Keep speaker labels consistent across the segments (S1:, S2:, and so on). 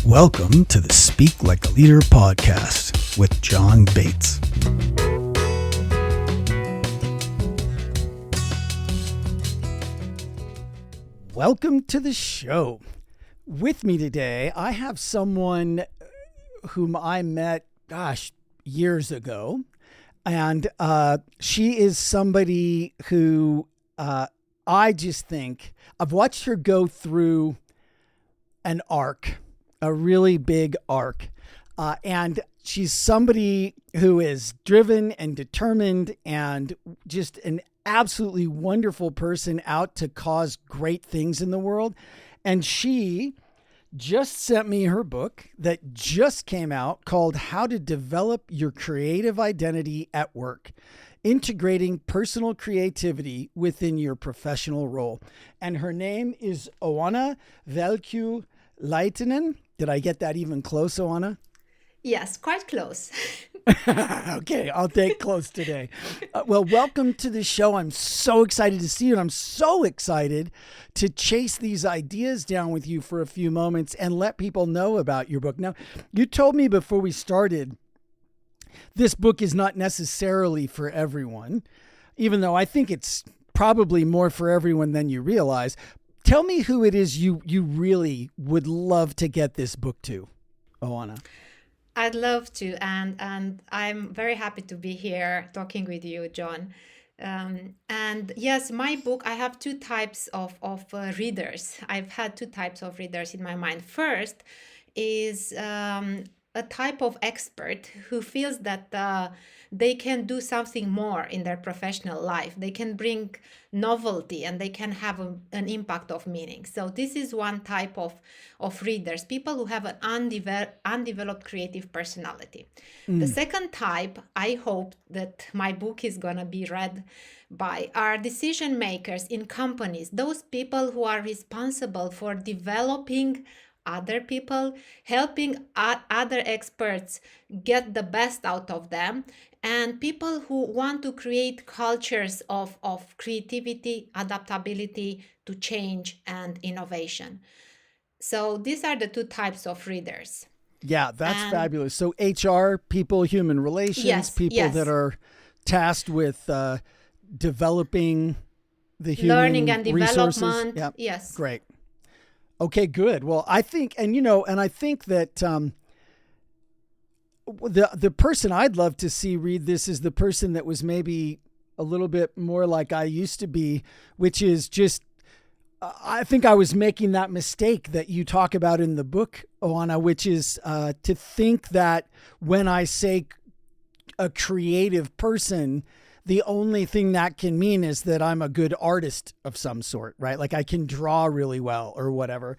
S1: Welcome to the Speak Like a Leader podcast with John Bates. Welcome to the show. With me today, I have someone whom I met, years ago. And she is somebody who I just think, I've watched her go through an arc, a really big arc. And she's somebody who is driven and determined and just an absolutely wonderful person out to cause great things in the world. And she just sent me her book that just came out called How to Develop Your Creative Identity at Work, Integrating Personal Creativity Within Your Professional Role. And her name is Oana Velcu-Laitinen. Did I get that even close, Oana?
S2: Yes, quite close.
S1: Okay, I'll take close today. Well, welcome to the show. I'm so excited to see you, and I'm so excited to chase these ideas down with you for a few moments and let people know about your book. Now, you told me before we started, this book is not necessarily for everyone, even though I think it's probably more for everyone than you realize. Tell me who it is you really would love to get this book to, Oana.
S2: I'd love to, and I'm very happy to be here talking with you, John. And yes, my book, I have two types of readers. I've had two types of readers in my mind. First is a type of expert who feels that they can do something more in their professional life. They can bring novelty and they can have an impact of meaning. So this is one type of readers, people who have an undeveloped creative personality. The second type, I hope that my book is going to be read by, are decision makers in companies, those people who are responsible for developing other people, helping other experts get the best out of them, and people who want to create cultures of creativity, adaptability to change, and innovation. So these are the two types of readers.
S1: Yeah, that's fabulous. So HR people, human relations, people that are tasked with developing the human
S2: learning and
S1: resources.
S2: development.
S1: Yep.
S2: Yes.
S1: Great. Okay, good. Well, I think, and I think that the person I'd love to see read this is the person that was maybe a little bit more like I used to be, which is just, I think I was making that mistake that you talk about in the book, Oana, which is to think that when I say a creative person, the only thing that can mean is that I'm a good artist of some sort, right? Like I can draw really well or whatever.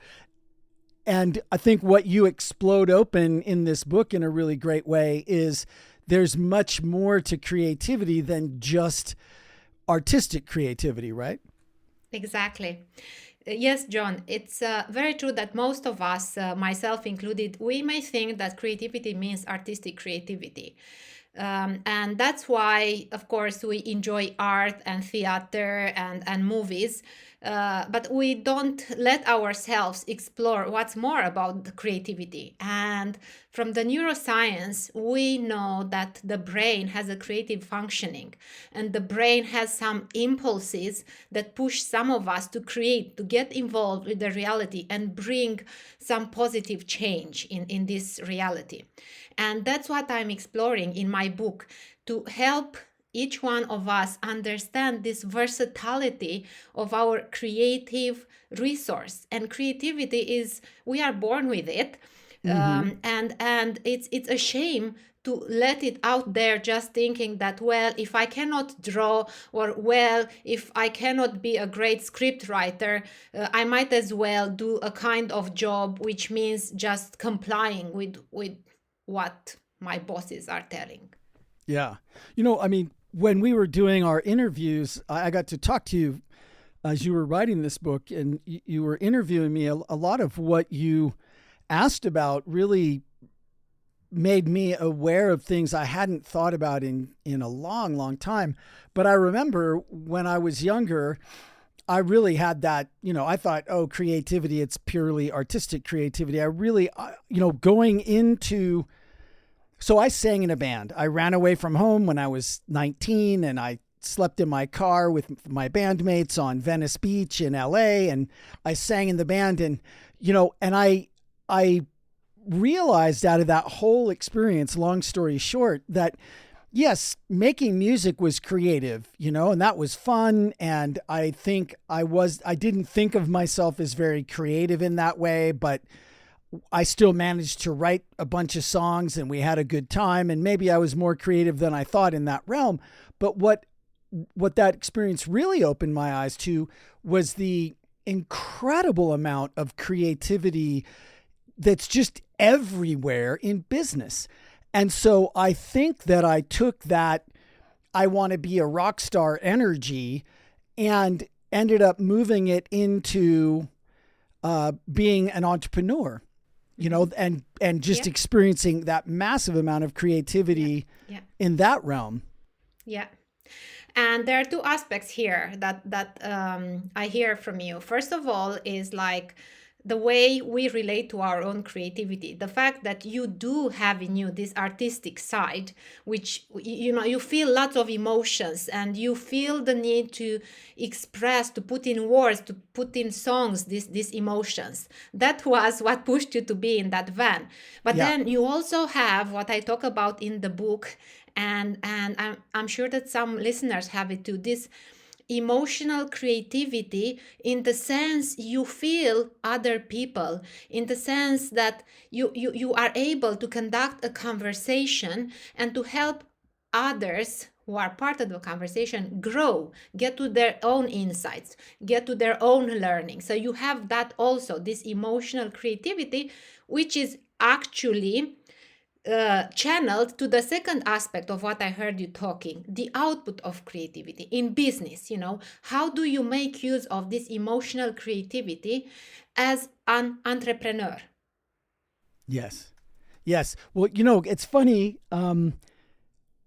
S1: And I think what you explode open in this book in a really great way is there's much more to creativity than just artistic creativity, right?
S2: Exactly. Yes, John, it's very true that most of us, myself included, we may think that creativity means artistic creativity. And that's why, of course, we enjoy art and theater and movies, but we don't let ourselves explore what's more about the creativity. And from the neuroscience, we know that the brain has a creative functioning, and the brain has some impulses that push some of us to create, to get involved with the reality and bring some positive change in this reality. And that's what I'm exploring in my book, to help each one of us understand this versatility of our creative resource. And creativity is, we are born with it. And it's a shame to let it out there just thinking that, well, if I cannot draw, or well, if I cannot be a great script writer, I might as well do a kind of job which means just complying with what my bosses are telling.
S1: Yeah. When we were doing our interviews, I got to talk to you as you were writing this book, and you were interviewing me. A lot of what you asked about really made me aware of things I hadn't thought about in a long, long time. But I remember when I was younger, I really had that, I thought, oh, creativity, it's purely artistic creativity. I really, going into, so I sang in a band. I ran away from home when I was 19 and I slept in my car with my bandmates on Venice Beach in LA. And I sang in the band and, and I realized out of that whole experience, long story short, that yes, making music was creative, and that was fun. And I think I didn't think of myself as very creative in that way, but I still managed to write a bunch of songs and we had a good time. And maybe I was more creative than I thought in that realm. But what that experience really opened my eyes to was the incredible amount of creativity that's just everywhere in business. And so I think that I took that I want to be a rock star energy and ended up moving it into being an entrepreneur, and just experiencing that massive amount of creativity in that realm.
S2: Yeah. And there are two aspects here that I hear from you. First of all is like the way we relate to our own creativity, the fact that you do have in you this artistic side, which, you feel lots of emotions and you feel the need to express, to put in words, to put in songs, these emotions. That was what pushed you to be in that van. But then you also have what I talk about in the book, and I'm sure that some listeners have it too, this emotional creativity in the sense you feel other people, in the sense that you are able to conduct a conversation and to help others who are part of the conversation grow, get to their own insights, get to their own learning. So you have that also, this emotional creativity, which is actually channeled to the second aspect of what I heard you talking, the output of creativity in business. How do you make use of this emotional creativity as an entrepreneur?
S1: Yes. Well, it's funny.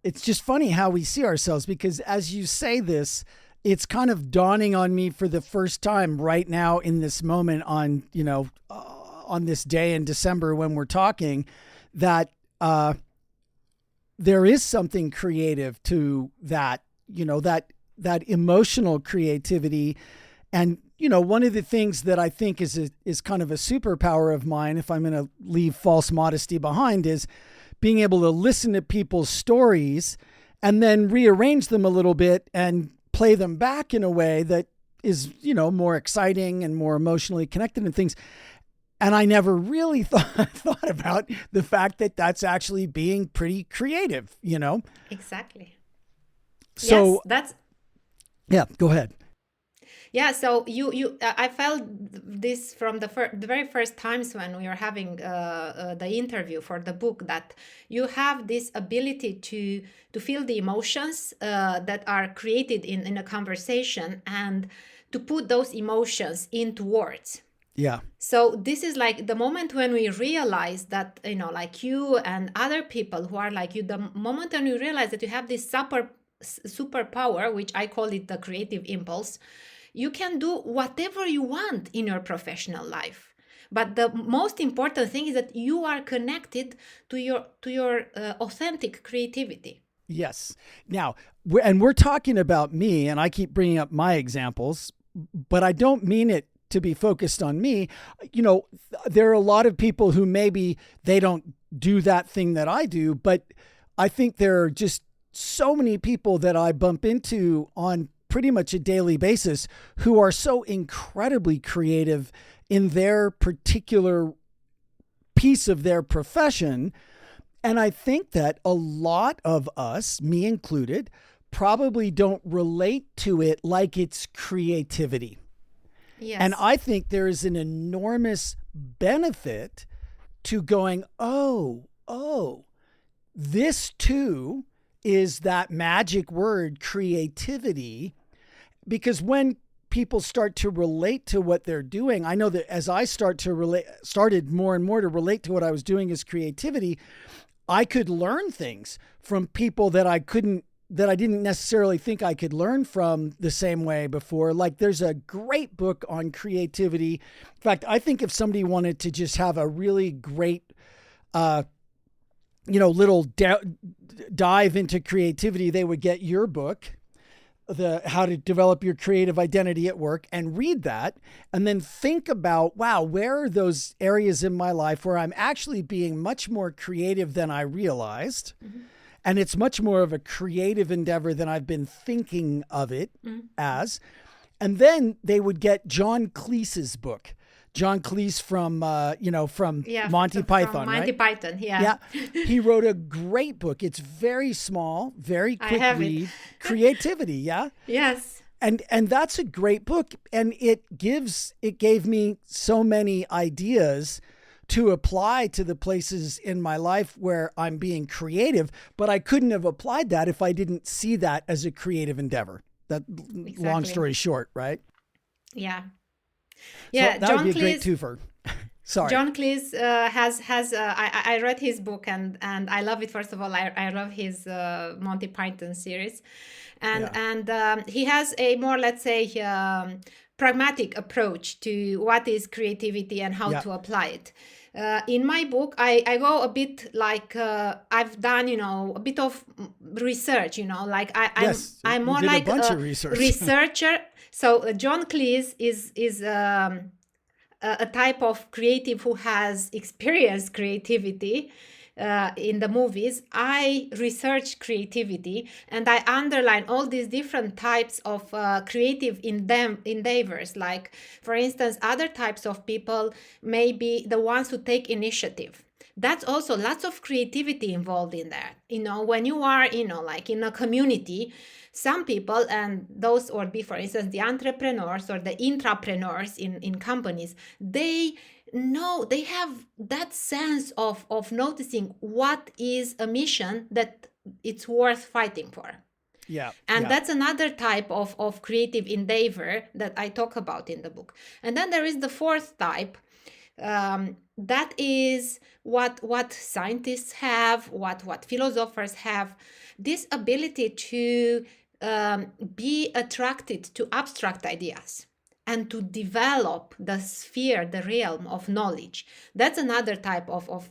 S1: It's just funny how we see ourselves, because as you say this, it's kind of dawning on me for the first time right now in this moment on this day in December when we're talking, that there is something creative to that, that emotional creativity. And, one of the things that I think is kind of a superpower of mine, if I'm going to leave false modesty behind, is being able to listen to people's stories and then rearrange them a little bit and play them back in a way that is, more exciting and more emotionally connected and things. And I never really thought about the fact that that's actually being pretty creative,
S2: Exactly.
S1: So
S2: yes,
S1: go ahead.
S2: Yeah, so I felt this from the very first times when we were having the interview for the book, that you have this ability to feel the emotions that are created in a conversation and to put those emotions into words.
S1: Yeah.
S2: So this is like the moment when we realize that, like you and other people who are like you, the moment when you realize that you have this superpower, which I call it the creative impulse, you can do whatever you want in your professional life. But the most important thing is that you are connected to your authentic creativity.
S1: Yes. Now, we're talking about me, and I keep bringing up my examples, but I don't mean it to be focused on me. There are a lot of people who maybe they don't do that thing that I do, but I think there are just so many people that I bump into on pretty much a daily basis who are so incredibly creative in their particular piece of their profession. And I think that a lot of us, me included, probably don't relate to it like it's creativity.
S2: Yes.
S1: And I think there is an enormous benefit to going, oh, this too is that magic word, creativity. Because when people start to relate to what they're doing, I know that as I started more and more to relate to what I was doing as creativity, I could learn things from people that I couldn't that I didn't necessarily think I could learn from the same way before. Like there's a great book on creativity. In fact, I think if somebody wanted to just have a really great, little dive into creativity, they would get your book, the How to Develop Your Creative Identity at Work, and read that, and then think about, wow, where are those areas in my life where I'm actually being much more creative than I realized? Mm-hmm. And it's much more of a creative endeavor than I've been thinking of it as. And then they would get John Cleese's book. John Cleese from Monty Python,
S2: from Monty
S1: right?
S2: Python, yeah.
S1: He wrote a great book. It's very small, very quick read. Creativity, yeah?
S2: Yes.
S1: And that's a great book. And it gave me so many ideas to apply to the places in my life where I'm being creative, but I couldn't have applied that if I didn't see that as a creative endeavor. Exactly. Long story short, right?
S2: Yeah.
S1: Yeah, so that John would be a great twofer. Sorry.
S2: John Cleese has I read his book and I love it. First of all, I love his Monty Python series, and he has a more, let's say, pragmatic approach to what is creativity and how to apply it. In my book, I go a bit like I've done, a bit of research, like I'm more like a researcher. So John Cleese is a type of creative who has experienced creativity in the movies. I research creativity and I underline all these different types of creative endeavors. Like, for instance, other types of people may be the ones who take initiative. That's also lots of creativity involved in that. When you are, like in a community, some people, and those would be, for instance, the entrepreneurs or the intrapreneurs in companies, they have that sense of noticing what is a mission that it's worth fighting for.
S1: Yeah.
S2: And that's another type of creative endeavor that I talk about in the book. And then there is the fourth type. That is what scientists have, what philosophers have, this ability to be attracted to abstract ideas and to develop the sphere, the realm of knowledge. That's another type of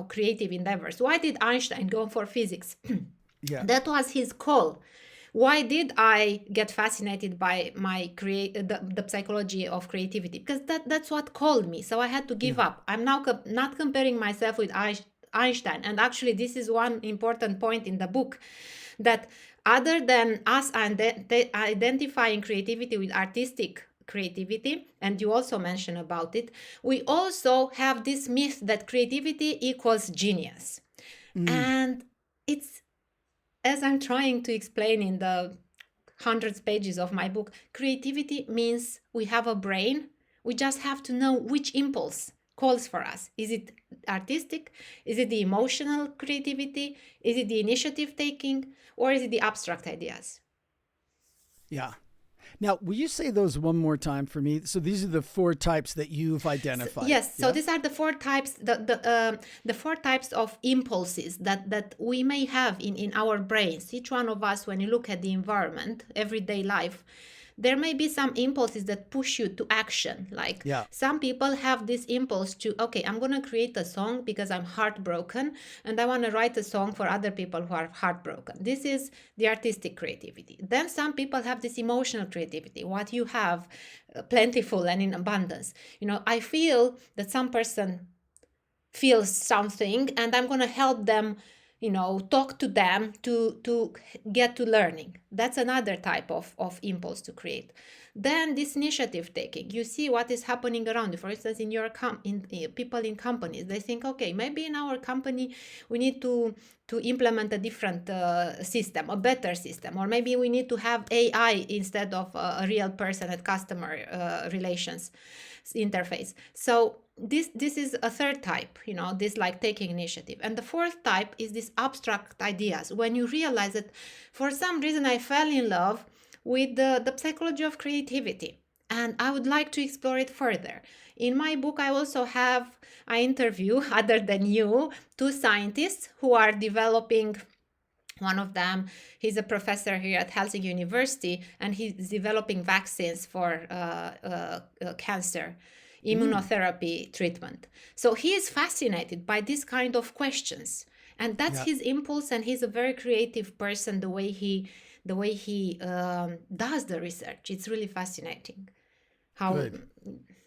S2: creative endeavors. Why did Einstein go for physics? That was his call. Why did I get fascinated by the psychology of creativity? Because that's what called me. So I had to give up. I'm now not comparing myself with Einstein. And actually, this is one important point in the book, that other than us identifying creativity with artistic creativity, and you also mentioned about it, we also have this myth that creativity equals genius. And it's, as I'm trying to explain in the hundreds pages of my book, creativity means we have a brain. We just have to know which impulse calls for us. Is it artistic? Is it the emotional creativity? Is it the initiative taking? Or is it the abstract ideas?
S1: Yeah. Now, will you say those one more time for me? So these are the four types that you've identified.
S2: Yes. So these are the four types, the four types of impulses that we may have in our brains. Each one of us, when you look at the environment, everyday life, there may be some impulses that push you to action. Like some people have this impulse to, okay, I'm going to create a song because I'm heartbroken and I want to write a song for other people who are heartbroken. This is the artistic creativity. Then some people have this emotional creativity, what you have, plentiful and in abundance. I feel that some person feels something and I'm going to help them, talk to them to get to learning. That's another type of impulse to create. Then this initiative taking, you see what is happening around you. For instance, in your people in companies, they think, okay, maybe in our company we need to implement a different system, a better system, or maybe we need to have AI instead of a real person at customer relations interface. So this is a third type, this like taking initiative. And the fourth type is this abstract ideas, when you realize that for some reason I fell in love with the psychology of creativity and I would like to explore it further. In my book, I interview, other than you, two scientists who are developing One of them, he's a professor here at Helsinki University, and he's developing vaccines for cancer, immunotherapy treatment. So he is fascinated by this kind of questions, and that's
S1: Yeah.
S2: his impulse. And he's a very creative person. The way he does the research, it's really fascinating. How,
S1: Good.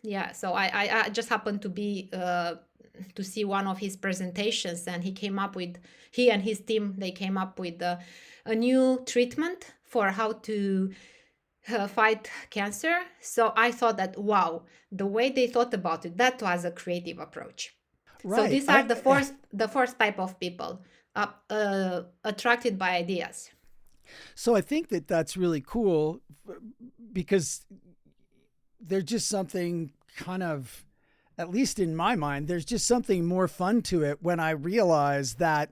S2: yeah. So I just happened to see one of his presentations, and he and his team, they came up with a new treatment for how to fight cancer. So I thought that, wow, the way they thought about it, that was a creative approach. So
S1: Right.
S2: these are the fourth type of people, attracted by ideas.
S1: So I think that that's really cool because there's just something kind of, at least in my mind, there's just something more fun to it when I realize that,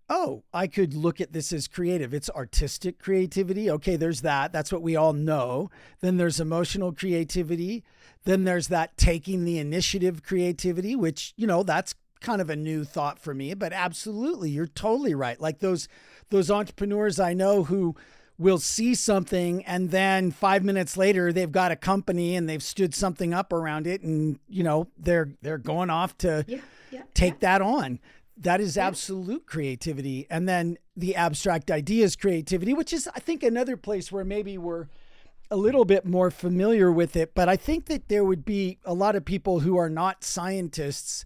S1: oh, I could look at this as creative. It's artistic creativity. Okay, there's that. That's what we all know. Then there's emotional creativity. Then there's that taking the initiative creativity, which, that's kind of a new thought for me, but absolutely, you're totally right. Like those entrepreneurs I know who will see something and then 5 minutes later they've got a company and they've stood something up around it, and they're going off to
S2: Yeah, yeah, yeah,
S1: take that on. That is
S2: yeah.
S1: absolute creativity. And then the abstract ideas creativity, which is, I think, another place where maybe we're a little bit more familiar with it. But I think that there would be a lot of people who are not scientists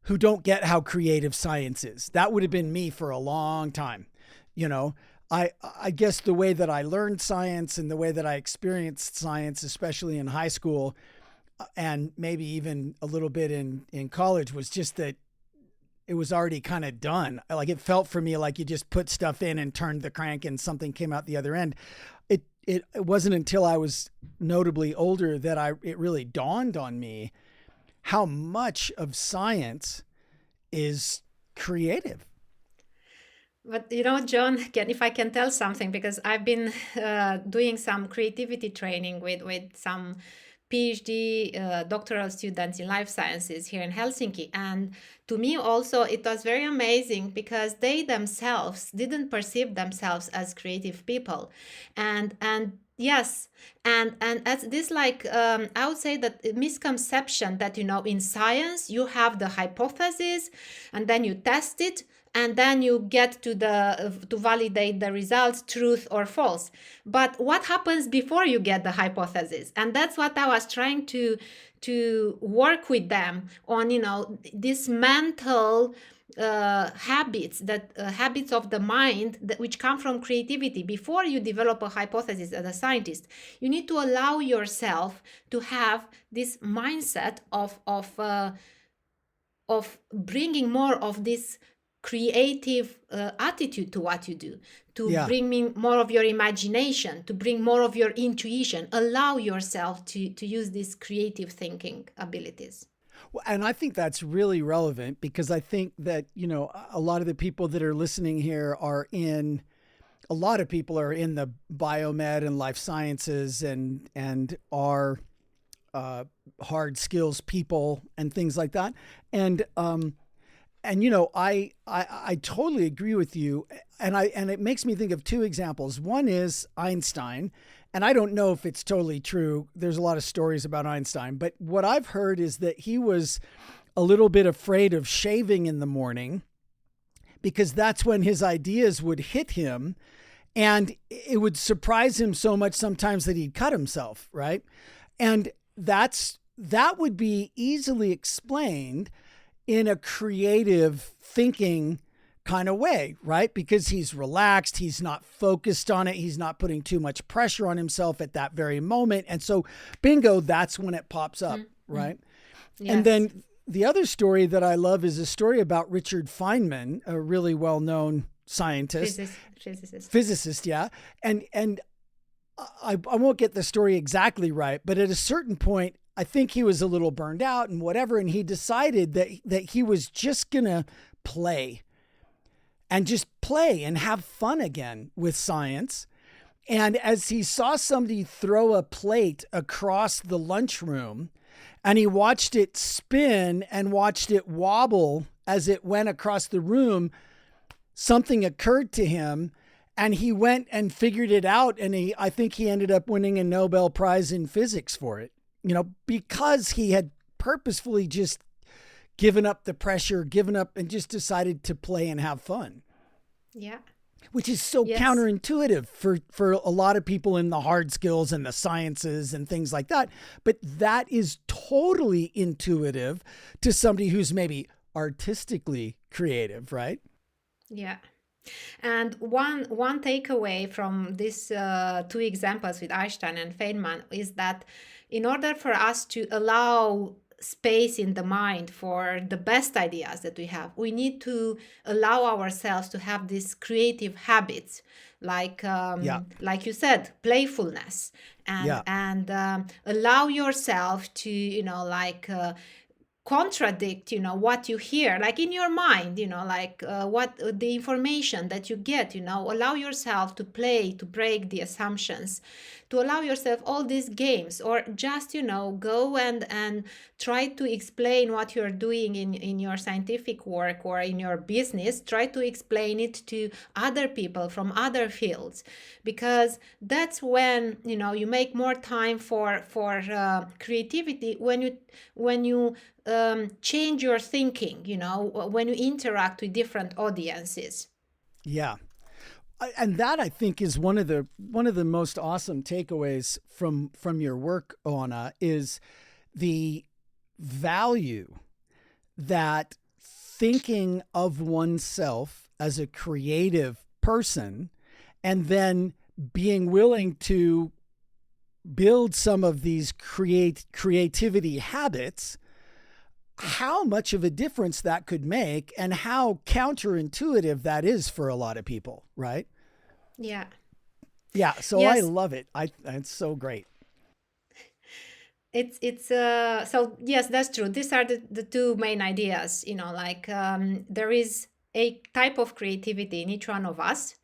S1: who don't get how creative science is. That would have been me for a long time. I guess the way that I learned science and the way that I experienced science, especially in high school and maybe even a little bit in college, was just that it was already kind of done. Like it felt for me like you just put stuff in and turned the crank and something came out the other end. It wasn't until I was notably older that it really dawned on me how much of science is creative.
S2: But John, if I can tell something, because I've been doing some creativity training with some PhD doctoral students in life sciences here in Helsinki. And to me also, it was very amazing because they themselves didn't perceive themselves as creative people. And yes, and as this, like, I would say that misconception that, in science you have the hypothesis and then you test it, and then you get to validate the results, truth or false. But what happens before you get the hypothesis? And that's what I was trying to work with them on, this mental habits of the mind which come from creativity. Before you develop a hypothesis as a scientist, you need to allow yourself to have this mindset of bringing more of this creative attitude to what you do, to
S1: Yeah.
S2: bring more of your imagination, to bring more of your intuition. Allow yourself to use these creative thinking abilities.
S1: Well, and I think that's really relevant because I think that, a lot of the people that are listening here a lot of people are in the biomed and life sciences and are hard skills people and things like that. And I totally agree with you. And it makes me think of two examples. One is Einstein. And I don't know if it's totally true. There's a lot of stories about Einstein, but what I've heard is that he was a little bit afraid of shaving in the morning because that's when his ideas would hit him. And it would surprise him so much sometimes that he'd cut himself, right? And that would be easily explained in a creative thinking kind of way, right? Because he's relaxed, he's not focused on it, he's not putting too much pressure on himself at that very moment. And so, bingo, that's when it pops up, right?
S2: Yes.
S1: And then the other story that I love is a story about Richard Feynman, a really well-known scientist. Physicist, yeah. And I won't get the story exactly right, but at a certain point, I think he was a little burned out and whatever, and he decided that he was just going to play and have fun again with science. And as he saw somebody throw a plate across the lunchroom and he watched it spin and watched it wobble as it went across the room, something occurred to him and he went and figured it out. And I think he ended up winning a Nobel Prize in physics for it, because he had purposefully just given up the pressure, given up and just decided to play and have fun.
S2: Yeah.
S1: Which is so counterintuitive for a lot of people in the hard skills and the sciences and things like that. But that is totally intuitive to somebody who's maybe artistically creative, right?
S2: Yeah. And one takeaway from these two examples with Einstein and Feynman is that in order for us to allow space in the mind for the best ideas that we have, we need to allow ourselves to have these creative habits, like you said, playfulness, and allow yourself to contradict what you hear, like in your mind, what the information that you get, allow yourself to play, to break the assumptions, to allow yourself all these games, or just go and try to explain what you're doing in your scientific work or in your business. Try to explain it to other people from other fields, because that's when you make more time for creativity, when you change your thinking, when you interact with different audiences.
S1: Yeah. And that, I think, is one of the most awesome takeaways from your work, Oana, is the value that thinking of oneself as a creative person and then being willing to build some of these creativity habits, how much of a difference that could make and how counterintuitive that is for a lot of people, right?
S2: Yeah.
S1: Yeah. So yes. I love it. It's so great.
S2: It's so yes, that's true. These are the two main ideas, there is a type of creativity in each one of us.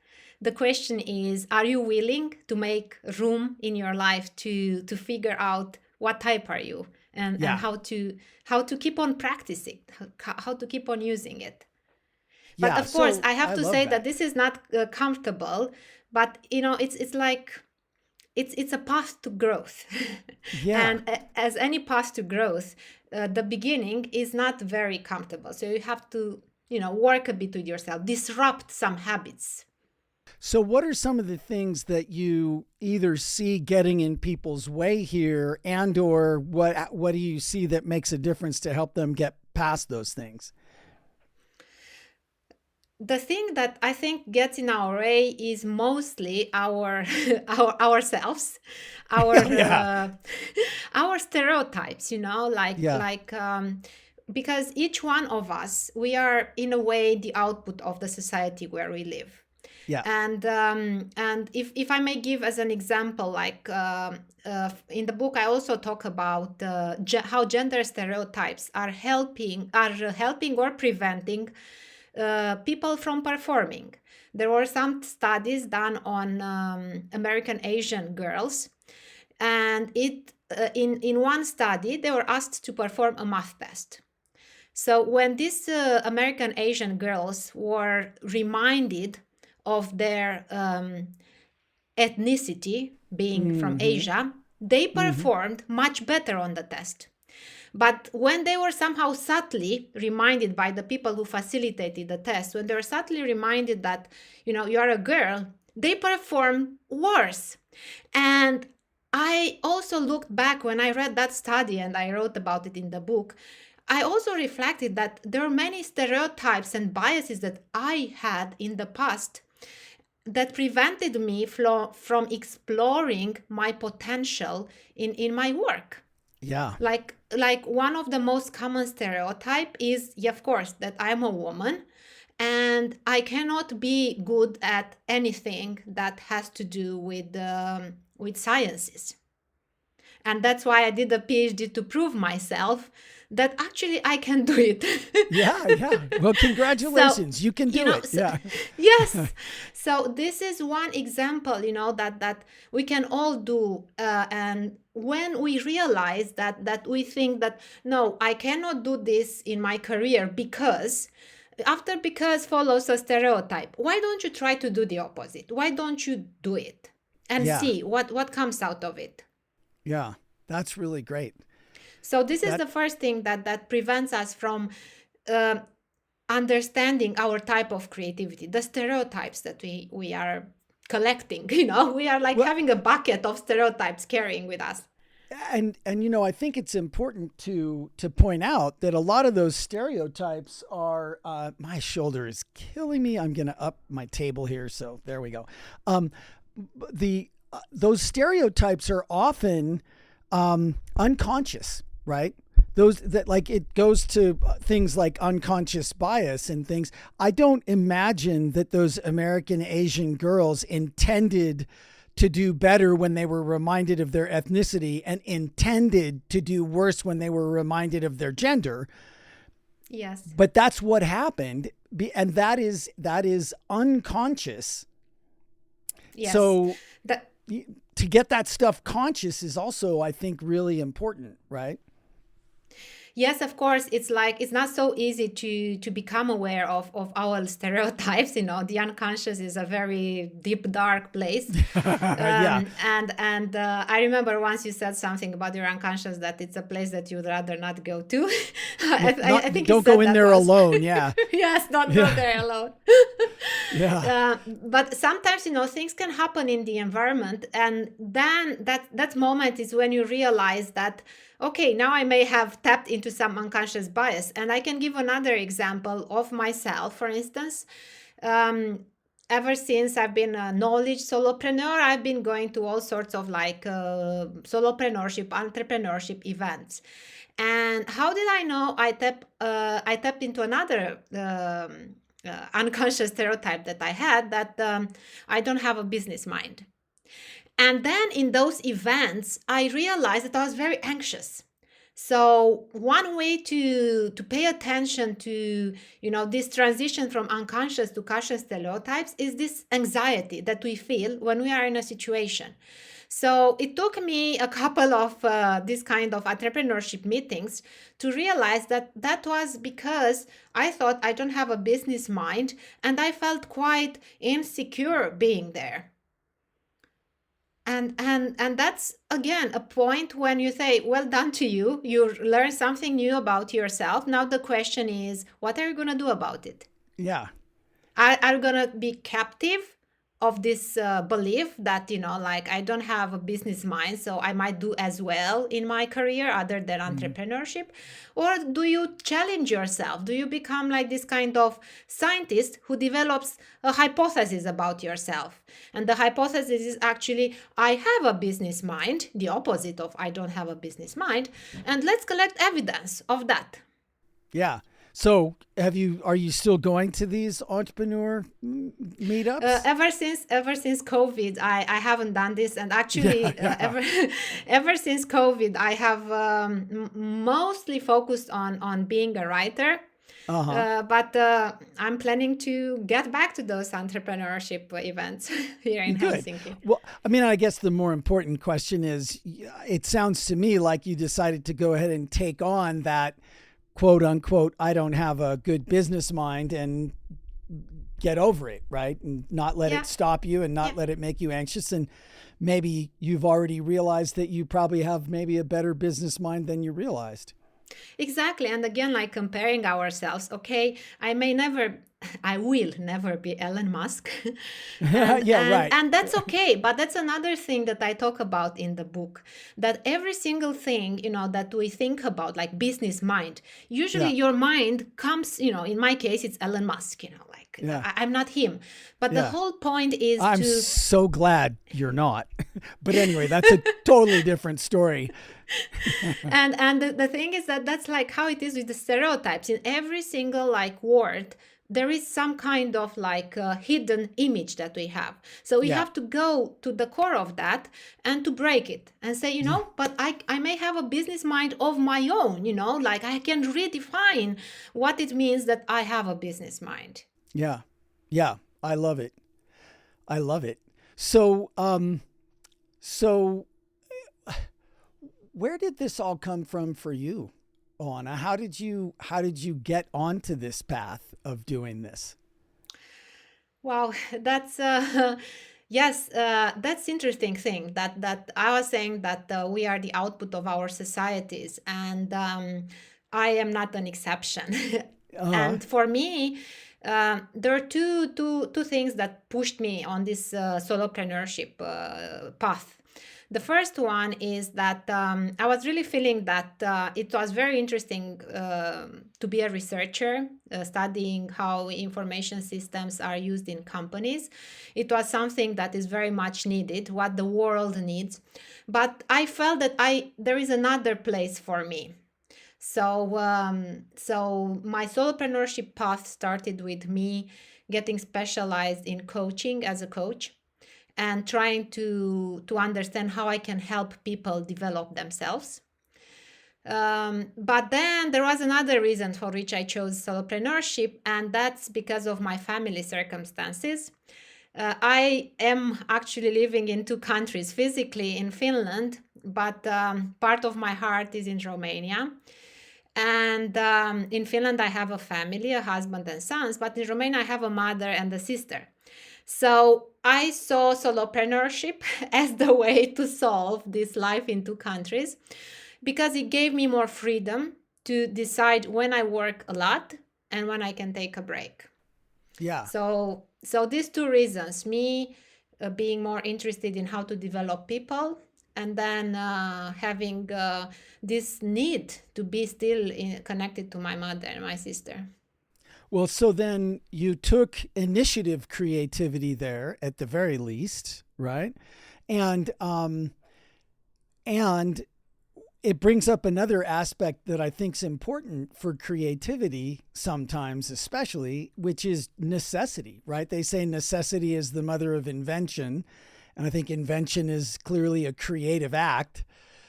S2: The question is, are you willing to make room in your life to figure out what type are you, and how to keep on practicing, how to keep on using it. But of course, I have to say that this is not comfortable, but it's like it's a path to growth.
S1: Yeah.
S2: And as any path to growth, the beginning is not very comfortable. So you have to work a bit with yourself, disrupt some habits.
S1: So what are some of the things that you either see getting in people's way here, and or what do you see that makes a difference to help them get past those things?
S2: The thing that I think gets in our way is mostly ourselves, our stereotypes, because each one of us, we are in a way the output of the society where we live.
S1: Yeah.
S2: And if I may give as an example, in the book, I also talk about how gender stereotypes are helping or preventing people from performing. There were some studies done on American Asian girls, and in one study they were asked to perform a math test. So when these American Asian girls were reminded of their ethnicity, being from Asia, they performed much better on the test. But when they were somehow subtly reminded by the people who facilitated the test, when they were subtly reminded that, you are a girl, they perform worse. And I also looked back when I read that study, and I wrote about it in the book. I also reflected that there are many stereotypes and biases that I had in the past that prevented me from exploring my potential in my work.
S1: Yeah.
S2: Like one of the most common stereotype is, of course, that I'm a woman and I cannot be good at anything that has to do with sciences. And that's why I did a PhD, to prove myself that actually I can do it.
S1: Yeah. Well, congratulations. You can do it. Yeah.
S2: Yes. So this is one example, that we can all do. And when we realize that we think that, no, I cannot do this in my career because because follows a stereotype. Why don't you try to do the opposite? Why don't you do it and
S1: Yeah.
S2: see what comes out of it?
S1: Yeah. That's really great.
S2: So this is the first thing that prevents us from understanding our type of creativity, the stereotypes that we are collecting. We are like having a bucket of stereotypes carrying with us.
S1: And I think it's important to point out that a lot of those stereotypes are my shoulder is killing me. I'm going to up my table here, so there we go. Those stereotypes are often unconscious, right? Those that, like, it goes to things like unconscious bias and things. I don't imagine that those American Asian girls intended to do better when they were reminded of their ethnicity and intended to do worse when they were reminded of their gender.
S2: Yes.
S1: But that's what happened. And that is unconscious.
S2: Yes.
S1: So to get that stuff conscious is also, I think, really important, right?
S2: Yes, of course. It's not so easy to become aware of our stereotypes. The unconscious is a very deep, dark place.
S1: Yeah.
S2: And I remember once you said something about your unconscious, that it's a place that you'd rather not go to. I think
S1: don't go in there alone. Yeah.
S2: Yes, not go there alone.
S1: Yeah.
S2: But sometimes things can happen in the environment, and then that moment is when you realize that, okay, now I may have tapped into some unconscious bias. And I can give another example of myself. For instance, ever since I've been a knowledge solopreneur, I've been going to all sorts of solopreneurship, entrepreneurship events. And how did I know I tapped into another unconscious stereotype that I had, that I don't have a business mind. And then in those events, I realized that I was very anxious. So one way to pay attention to, this transition from unconscious to conscious stereotypes is this anxiety that we feel when we are in a situation. So it took me a couple of this kind of entrepreneurship meetings to realize that was because I thought I don't have a business mind, and I felt quite insecure being there. And that's, again, a point when you say, well done to you. You learn something new about yourself. Now the question is, what are you going to do about it?
S1: Yeah.
S2: Are you going to be captive of this belief that, I don't have a business mind, so I might do as well in my career other than entrepreneurship? Or do you challenge yourself? Do you become like this kind of scientist who develops a hypothesis about yourself? And the hypothesis is actually, I have a business mind, the opposite of I don't have a business mind, and let's collect evidence of that.
S1: Yeah. So are you still going to these entrepreneur meetups?
S2: Ever since COVID, I haven't done this. And actually, ever since COVID, I have mostly focused on being a writer. But I'm planning to get back to those entrepreneurship events here in Helsinki.
S1: Well, I mean, I guess the more important question is, it sounds to me like you decided to go ahead and take on that, quote unquote, I don't have a good business mind, and get over it, right? And not let it stop you, and not let it make you anxious. And maybe you've already realized that you probably have maybe a better business mind than you realized.
S2: Exactly. And again, like comparing ourselves, okay, I will never be Elon Musk.
S1: Right.
S2: And that's okay. But that's another thing that I talk about in the book, that every single thing, that we think about, like business mind, usually your mind comes, in my case, it's Elon Musk, I'm not him. But the whole point is
S1: I'm so glad you're not. But anyway, that's a totally different story.
S2: And the thing is that's like how it is with the stereotypes. In every single word, there is some kind of hidden image that we have. So we have to go to the core of that and to break it and say, but I may have a business mind of my own, I can redefine what it means that I have a business mind.
S1: Yeah. Yeah. I love it. I love it. So, where did this all come from for you? Oana? How did you get onto this path of doing this?
S2: Wow, that's yes, that's interesting thing that I was saying that we are the output of our societies, and I am not an exception.
S1: Uh-huh.
S2: And for me, there are two things that pushed me on this solopreneurship path. The first one is that I was really feeling that it was very interesting to be a researcher, studying how information systems are used in companies. It was something that is very much needed, what the world needs. But I felt that there is another place for me. So my solopreneurship path started with me getting specialized in coaching as a coach and trying to understand how I can help people develop themselves. But then there was another reason for which I chose solopreneurship, and that's because of my family circumstances. I am actually living in two countries, physically in Finland, but part of my heart is in Romania. And in Finland, I have a family, a husband and sons, but in Romania, I have a mother and a sister. So I saw solopreneurship as the way to solve this life in two countries because it gave me more freedom to decide when I work a lot and when I can take a break.
S1: Yeah.
S2: So these two reasons, me being more interested in how to develop people, and then having this need to be still connected to my mother and my sister.
S1: Well, so then you took initiative creativity there at the very least, right? And and it brings up another aspect that I think is important for creativity sometimes, especially, which is necessity, right? They say necessity is the mother of invention. And I think invention is clearly a creative act.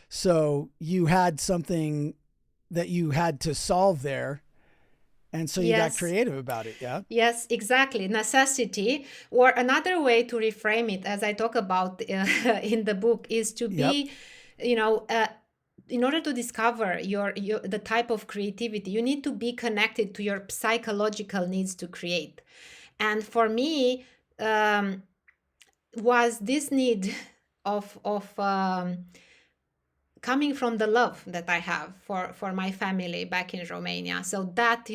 S1: So you had something that you had to solve there. And so you got
S2: Yes.
S1: creative about it. Yeah.
S2: Yes, exactly. Necessity, or another way to reframe it, as I talk about in the book, is to
S1: Yep.
S2: be, you know, in order to discover your the type of creativity, you need to be connected to your psychological needs to create. And for me, was this need of coming from the love that I have for my family back in Romania. So that,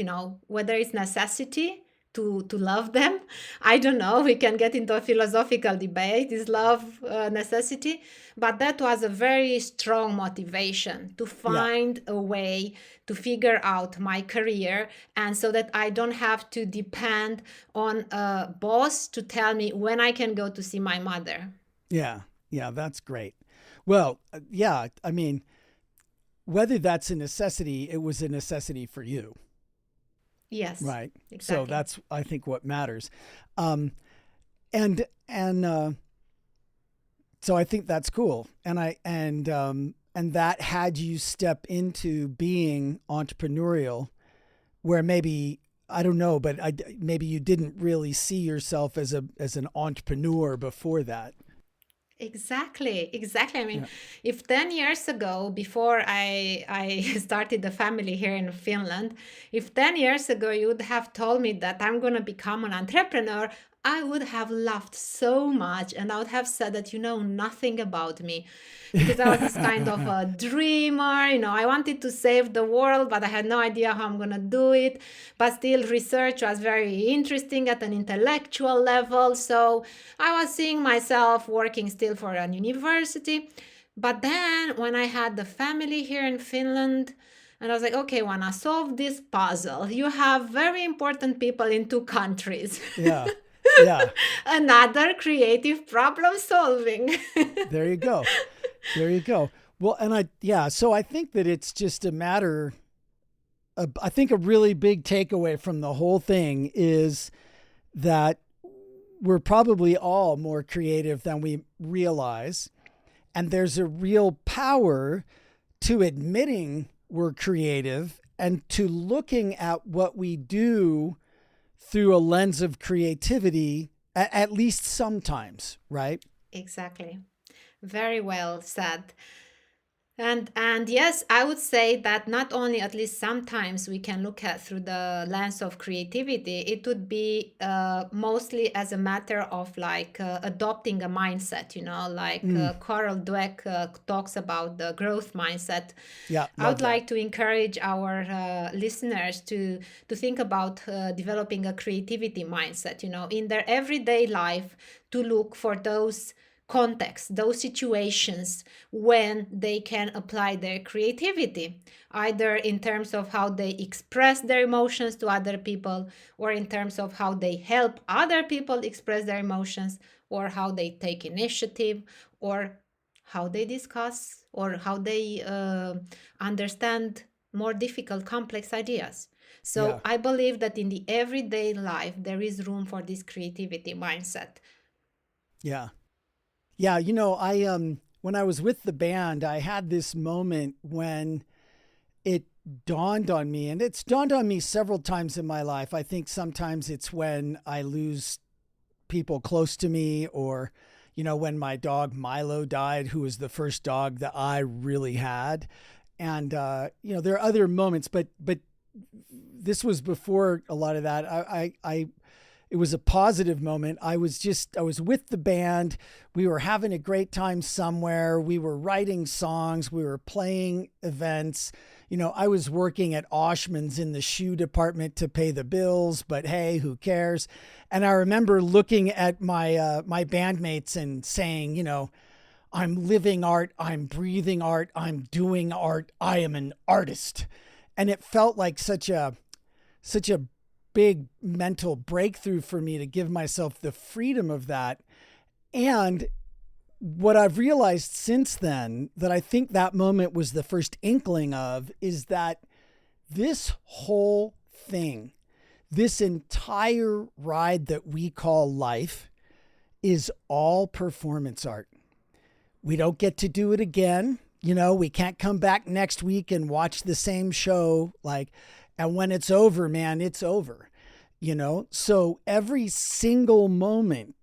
S2: whether it's necessity to love them, I don't know, we can get into a philosophical debate, is love necessity? But that was a very strong motivation to
S1: Yeah.
S2: find a way to figure out my career, and so that I don't have to depend on a boss to tell me when I can go to see my mother.
S1: Yeah. Yeah. That's great. Well, yeah. I mean, whether that's a necessity, it was a necessity for you,
S2: Yes,
S1: right? So
S2: exactly.
S1: that's, I think, what matters. Um, and so I think that's cool. And that had you step into being entrepreneurial, where maybe I don't know, but maybe you didn't really see yourself as an entrepreneur before that.
S2: Exactly, exactly. I mean,
S1: Yeah.
S2: if 10 years ago, before I started the family here in Finland, if 10 years ago you would have told me that I'm going to become an entrepreneur, I would have laughed so much, and I would have said that you know nothing about me, because I was this kind of a dreamer. I wanted to save the world, but I had no idea how I'm going to do it. But still, research was very interesting at an intellectual level. So I was seeing myself working still for a university. But then when I had the family here in Finland, and I was like, okay, wanna solve this puzzle. You have very important people in two countries.
S1: Yeah. Yeah.
S2: Another creative problem solving.
S1: There you go. There you go. Well, yeah, so I think that it's just a matter of, I think a really big takeaway from the whole thing is that we're probably all more creative than we realize. And there's a real power to admitting we're creative and to looking at what we do through a lens of creativity, at least sometimes, right?
S2: Exactly. Very well said. And yes, I would say that not only, at least sometimes, we can look at through the lens of creativity. It would be mostly as a matter of like adopting a mindset, like
S1: Mm,
S2: Carol Dweck talks about the growth mindset.
S1: yeah,
S2: I
S1: love
S2: would
S1: that.
S2: like to encourage our listeners to think about developing a creativity mindset, in their everyday life, to look for those contexts, those situations when they can apply their creativity, either in terms of how they express their emotions to other people, or in terms of how they help other people express their emotions, or how they take initiative, or how they discuss, or how they understand more difficult, complex ideas.
S1: Yeah,
S2: So I believe that in the everyday life, there is room for this creativity mindset.
S1: yeah, yeah. I when I was with the band, I had this moment when it dawned on me, and it's dawned on me several times in my life. I think sometimes it's when I lose people close to me, or when my dog Milo died, who was the first dog that I really had. And there are other moments, but this was before a lot of that. I it was a positive moment. I was with the band. We were having a great time somewhere. We were writing songs. We were playing events. I was working at Oshman's in the shoe department to pay the bills, but hey, who cares? And I remember looking at my bandmates and saying, I'm living art, I'm breathing art, I'm doing art, I am an artist. And it felt like such a big mental breakthrough for me to give myself the freedom of that. And what I've realized since then, that I think that moment was the first inkling of, is that this whole thing, this entire ride that we call life, is all performance art. We don't get to do it again. We can't come back next week and watch the same show. And when it's over, man, it's over. So every single moment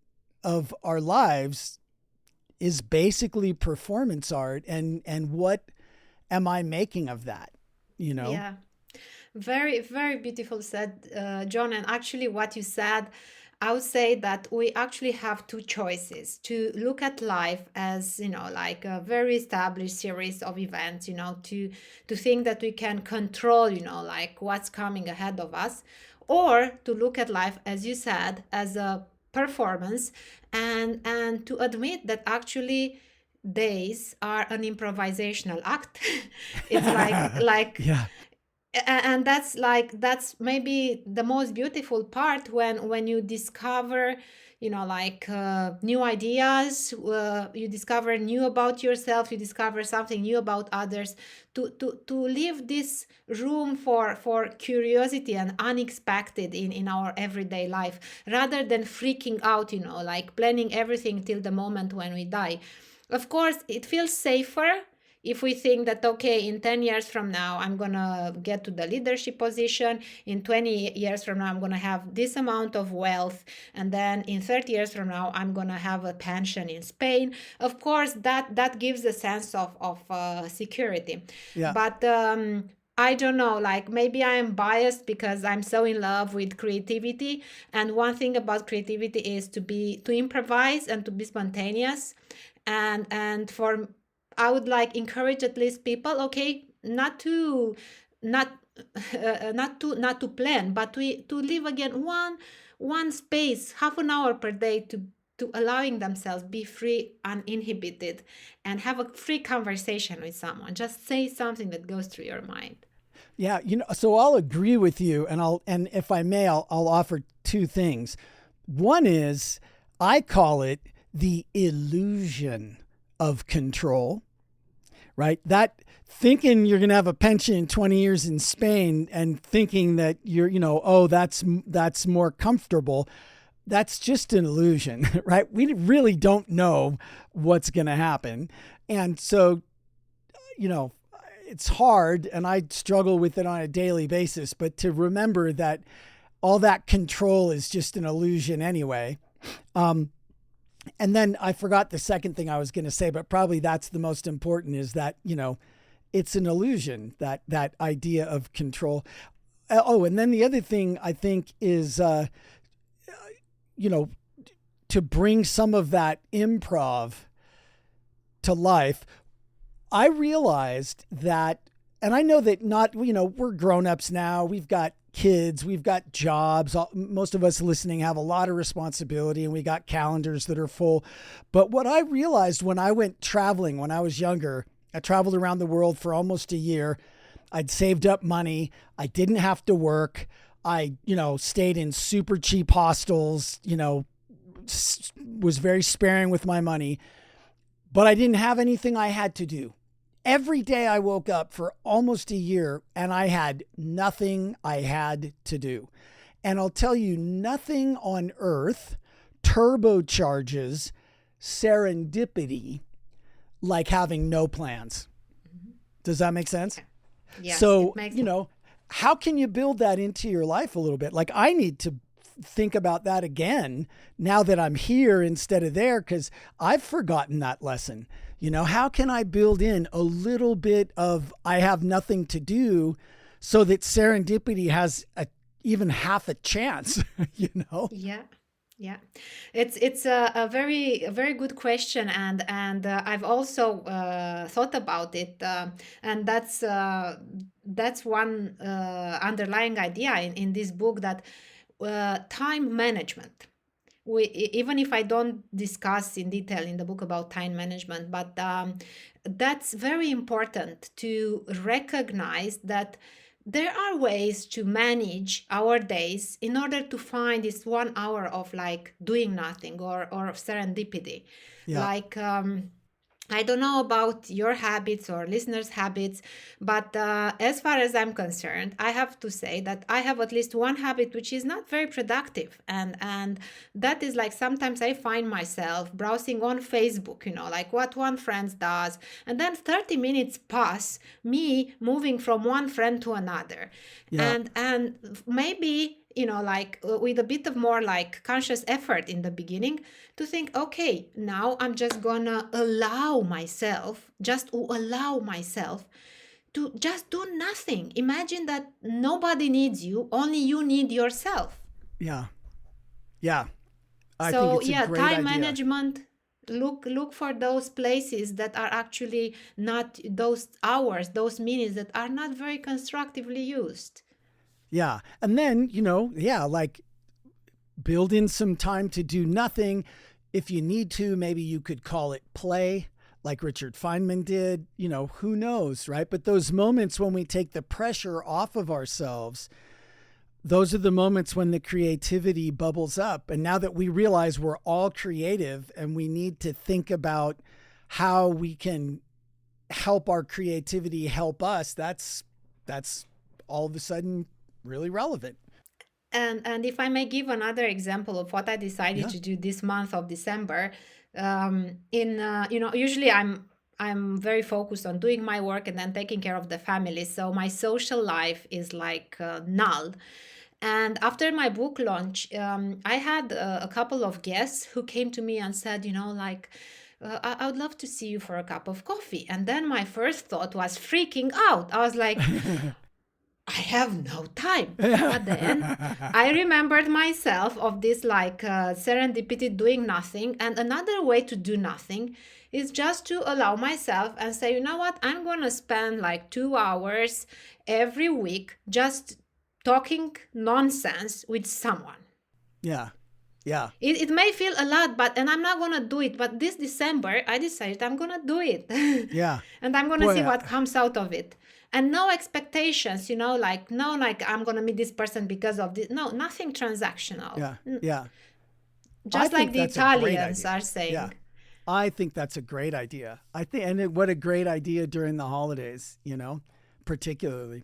S1: of our lives is basically performance art. And what am I making of that?
S2: Yeah, very, very beautiful said, John. And actually, what you said, I would say that we actually have two choices: to look at life as, like a very established series of events, to think that we can control, like what's coming ahead of us, or to look at life, as you said, as a performance, and to admit that actually days are an improvisational act. It's like
S1: Yeah.
S2: and that's maybe the most beautiful part, when you discover, like new ideas, you discover new about yourself, you discover something new about others, to leave this room for curiosity and unexpected in our everyday life, rather than freaking out, like planning everything till the moment when we die. Of course, it feels safer if we think that, okay, in 10 years from now, I'm going to get to the leadership position. In 20 years from now, I'm going to have this amount of wealth. And then in 30 years from now, I'm going to have a pension in Spain. Of course, that gives a sense of security.
S1: Yeah.
S2: But I don't know, like maybe I'm biased because I'm so in love with creativity. And one thing about creativity is to improvise and to be spontaneous. And for I would like encourage at least people, okay, not not to plan, but to live again one space, half an hour per day, to allowing themselves be free, uninhibited, and have a free conversation with someone. Just say something that goes through your mind.
S1: Yeah. So I'll agree with you, and if I may, I'll offer two things. One is, I call it the illusion of control, right? That thinking you're going to have a pension in 20 years in Spain, and thinking that oh, that's more comfortable. That's just an illusion, right? We really don't know what's going to happen. And so, you know, it's hard, and I struggle with it on a daily basis, but to remember that all that control is just an illusion anyway. Um, And then I forgot the second thing I was going to say, but probably that's the most important, is that, it's an illusion, that idea of control. Oh, and then the other thing I think is, to bring some of that improv to life. I realized that, and I know that we're grown-ups now. We've got kids, we've got jobs. Most of us listening have a lot of responsibility, and we got calendars that are full. But what I realized when I went traveling when I was younger, I traveled around the world for almost a year. I'd saved up money. I didn't have to work. I, stayed in super cheap hostels, was very sparing with my money, but I didn't have anything I had to do. Every day I woke up for almost a year and I had nothing I had to do. And I'll tell you, nothing on earth turbocharges serendipity like having no plans. Does that make sense?
S2: Yes,
S1: so,
S2: it makes
S1: how can you build that into your life a little bit? Like, I need to think about that again now that I'm here instead of there, because I've forgotten that lesson. How can I build in a little bit of I have nothing to do so that serendipity has even half a chance,
S2: Yeah, it's a very good question, and I've also thought about it, and that's one underlying idea in this book, that time management. Even if I don't discuss in detail in the book about time management, but that's very important to recognize that there are ways to manage our days in order to find this 1 hour of like doing nothing or of serendipity.
S1: Yeah.
S2: Like, I don't know about your habits or listeners' habits, but as far as I'm concerned, I have to say that I have at least one habit which is not very productive, and that is like sometimes I find myself browsing on Facebook, like what one friend does, and then 30 minutes pass me moving from one friend to another,
S1: Yeah.
S2: and maybe with a bit of more like conscious effort in the beginning, to think, okay, now I'm just gonna allow myself to just do nothing. Imagine that nobody needs you, only you need yourself.
S1: Yeah. Yeah. I think
S2: So
S1: it's a
S2: yeah,
S1: great
S2: time
S1: idea.
S2: management. Look for those places that are actually not those hours, those minutes that are not very constructively used.
S1: Yeah. And then, like build in some time to do nothing. If you need to, maybe you could call it play, like Richard Feynman did. Who knows, right? But those moments when we take the pressure off of ourselves, those are the moments when the creativity bubbles up. And now that we realize we're all creative and we need to think about how we can help our creativity help us, that's all of a sudden really relevant.
S2: And if I may give another example of what I decided to do this month of December, usually I'm very focused on doing my work and then taking care of the family. So my social life is like null. And after my book launch, I had a couple of guests who came to me and said, I would love to see you for a cup of coffee. And then my first thought was freaking out. I was like, I have no time. But then I remembered myself of this like serendipity, doing nothing. And another way to do nothing is just to allow myself and say, you know what, I'm going to spend like 2 hours every week just talking nonsense with someone.
S1: Yeah. Yeah.
S2: It may feel a lot, and I'm not going to do it. But this December, I decided I'm going to do it.
S1: Yeah.
S2: And I'm going to see what comes out of it. And no expectations, like I'm going to meet this person because of this. No, nothing transactional.
S1: Yeah. Yeah.
S2: Just like the Italians are saying.
S1: Yeah. I think that's a great idea. What a great idea during the holidays, particularly.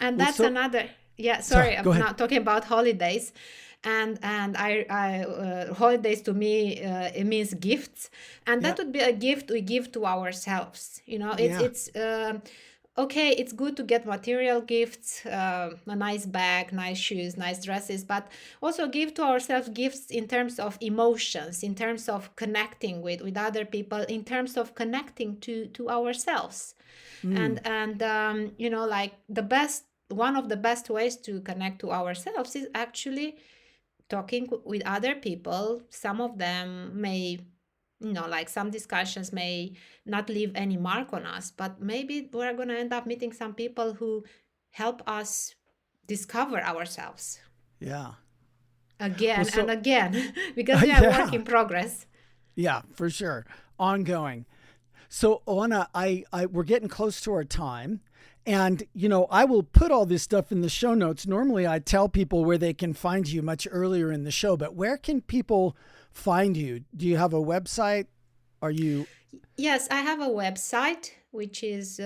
S2: And that's another. Yeah, sorry, I'm not talking about holidays. And holidays to me, it means gifts, and that would be a gift we give to ourselves. It's okay, it's good to get material gifts, a nice bag, nice shoes, nice dresses, but also give to ourselves gifts in terms of emotions, in terms of connecting with other people, in terms of connecting to ourselves. And like one of the best ways to connect to ourselves is actually talking with other people. Some of them may, like some discussions may not leave any mark on us, but maybe we're going to end up meeting some people who help us discover ourselves
S1: Yeah.
S2: again
S1: Well,
S2: and
S1: so
S2: again because we are work
S1: yeah,
S2: in progress.
S1: yeah, for sure, ongoing. So, Oana, we're getting close to our time. And, I will put all this stuff in the show notes. Normally, I tell people where they can find you much earlier in the show, but where can people find you? Do you have a website? Are you?
S2: Yes, I have a website which is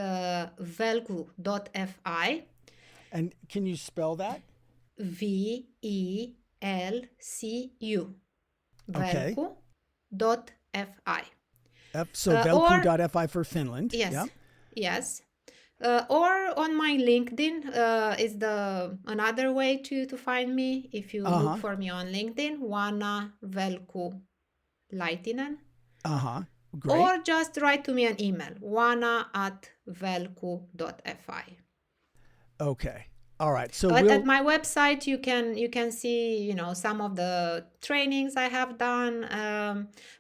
S2: velcu.fi.
S1: And can you spell that?
S2: Velcu.
S1: Okay.
S2: Velcu.fi.
S1: So
S2: Or
S1: velcu.fi for Finland. Yeah.
S2: yes, yes. Or on my LinkedIn is the another way to find me. If you look
S1: Uh-huh.
S2: for me on LinkedIn, Oana Velcu-Laitinen,
S1: Great.
S2: or just write to me an email, oana@velcu.fi.
S1: Okay. All right. So
S2: At my website, you can see some of the trainings I have done.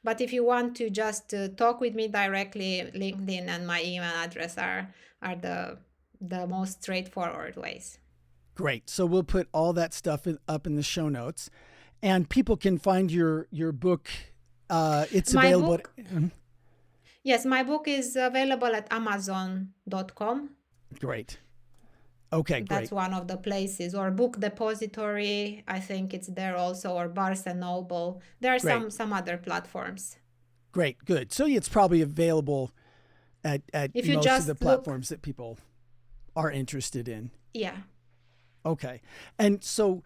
S2: But if you want to just talk with me directly, LinkedIn and my email address are the most straightforward ways.
S1: Great. So we'll put all that stuff up in the show notes, and people can find your book. It's
S2: My
S1: available.
S2: book, yes, my book is available at Amazon.com.
S1: Great. Okay,
S2: That's
S1: great.
S2: one of the places, or Book Depository. I think it's there also, or Barnes and Noble. There are
S1: Great.
S2: some other platforms.
S1: Great. Good. So it's probably available at
S2: If you
S1: most of
S2: just
S1: the
S2: look,
S1: platforms that people are interested in.
S2: yeah.
S1: Okay. And so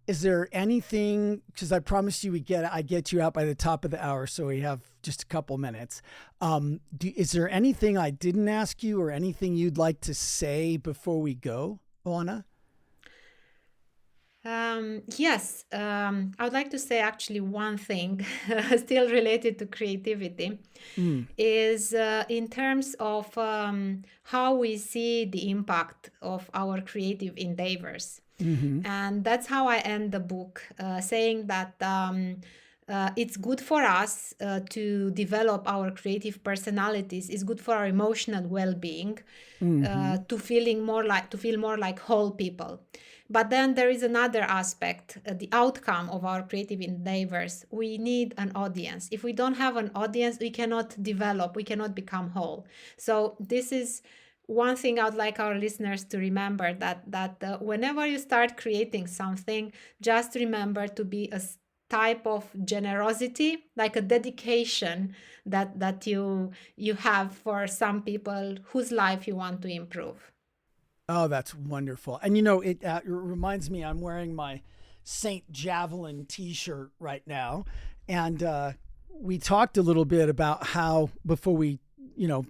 S1: is there anything, because I promised you I get you out by the top of the hour, so we have just a couple minutes. Is there anything I didn't ask you or anything you'd like to say before we go, Oana?
S2: Yes, I would like to say actually one thing, still related to creativity, is in terms of how we see the impact of our creative endeavors. And that's how I end the book, saying that it's good for us to develop our creative personalities. It's good for our emotional well-being, to feel more like whole people. But then there is another aspect, the outcome of our creative endeavors. We need an audience. If we don't have an audience, we cannot develop, we cannot become whole. So this is one thing I would like our listeners to remember, that whenever you start creating something, just remember to be a type of generosity, like a dedication that you have for some people whose life you want to improve.
S1: Oh, that's wonderful. And it reminds me, I'm wearing my Saint Javelin t-shirt right now. And we talked a little bit about how, before we,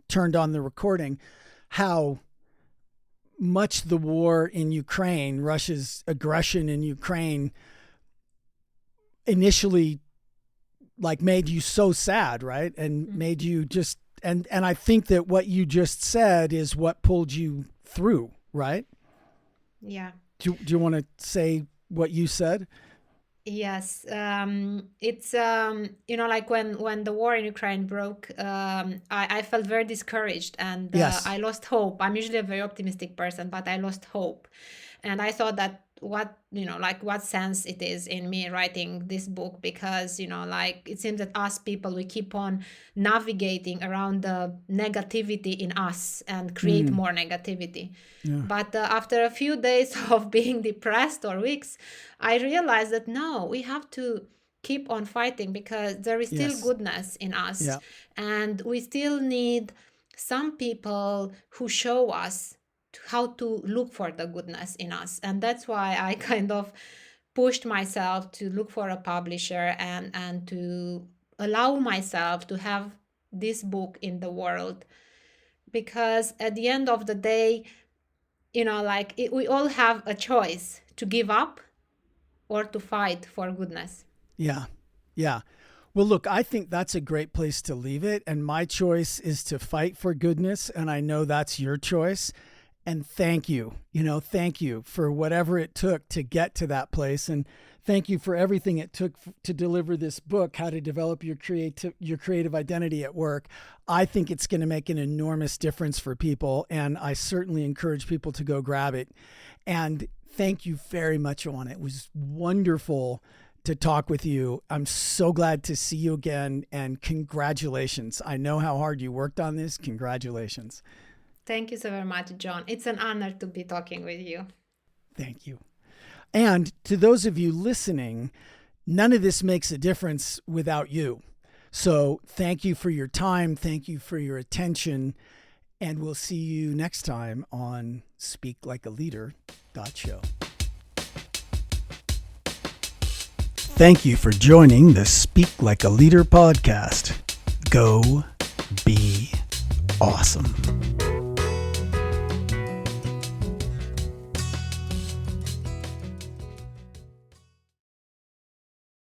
S1: turned on the recording, how much the war in Ukraine, Russia's aggression in Ukraine, initially made you so sad, right? And made you just, and I think that what you just said is what pulled you through, right?
S2: Yeah.
S1: Do you want to say what you said?
S2: Yes, it's like when the war in Ukraine broke, I felt very discouraged, and
S1: Yes.
S2: I lost hope. I'm usually a very optimistic person, but I lost hope, and I thought that what sense it is in me writing this book, because it seems that us people, we keep on navigating around the negativity in us and create more negativity.
S1: Yeah.
S2: But after a few days of being depressed, or weeks, I realized that no, we have to keep on fighting, because there is still
S1: Yes.
S2: goodness in us.
S1: Yeah.
S2: And we still need some people who show us how to look for the goodness in us. And that's why I kind of pushed myself to look for a publisher, and to allow myself to have this book in the world, because at the end of the day, we all have a choice to give up or to fight for goodness.
S1: Yeah. Yeah. Well, look, I think that's a great place to leave it. And my choice is to fight for goodness. And I know that's your choice. And thank you, thank you for whatever it took to get to that place. And thank you for everything it took to deliver this book, How to Develop Your Creative Identity at Work. I think it's going to make an enormous difference for people. And I certainly encourage people to go grab it. And thank you very much, Oana. It was wonderful to talk with you. I'm so glad to see you again, and congratulations. I know how hard you worked on this. Congratulations.
S2: Thank you so very much, John. It's an honor to be talking with you.
S1: Thank you. And to those of you listening, none of this makes a difference without you. So thank you for your time. Thank you for your attention. And we'll see you next time on SpeakLikeALeader.show. Thank you for joining the Speak Like a Leader podcast. Go be awesome.